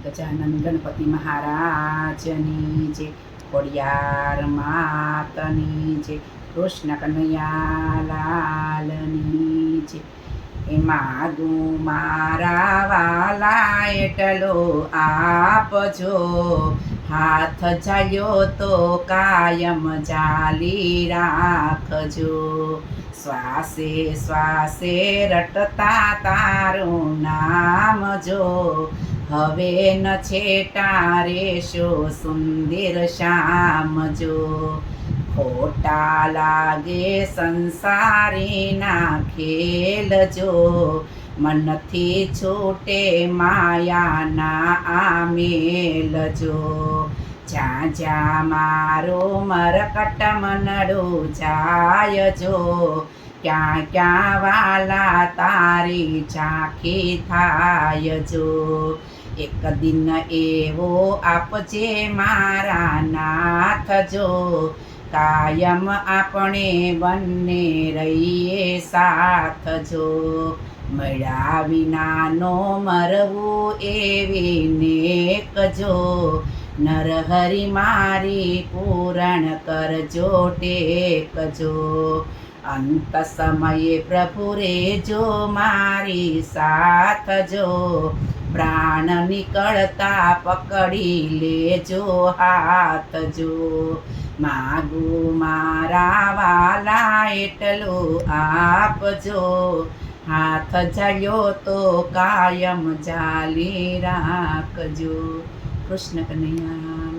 ગજાનન ગણપતિ મહારાજની જય, ખોડિયાર માતની જય, કૃષ્ણ કનૈયા લાલની જય. એ માગું મારા વાલા એટલો આપજો, હાથ ઝાલ્યો તો કાયમ ઝાલી રાખજો. શ્વાસે શ્વાસે રટતા તારું નામ જો, હવે ન છેટા રેશો સુંદર શ્યામ જો. ખોટા લાગે સંસારીના ખેલ જો, મનથી છૂટે માયાના આમેલ જો. જ્યાં જ્યાં મારો મરકટ મનડું જાય જો, ક્યાં ક્યાં વાલા તારી ઝાંખી થાય જો. એક દિન એવો આપજે મારા નાથ જો, કાયમ આપણે બંને રહીએ સાથ જો. મળ્યા વિનાનો મરવું એવી નેક જો, નરહરિ મારી પૂરણ કરજો ટેકજો. અંત સમયે પ્રભુ રેજો મારી સાથ જો, પ્રાણ નીકળતા પકડી લેજો હાથ જો. માગું મારા વાલા એટલું આપજો, હાથ ઝાલ્યો તો કાયમ ઝાલી રાખજો. કૃષ્ણ કનૈયા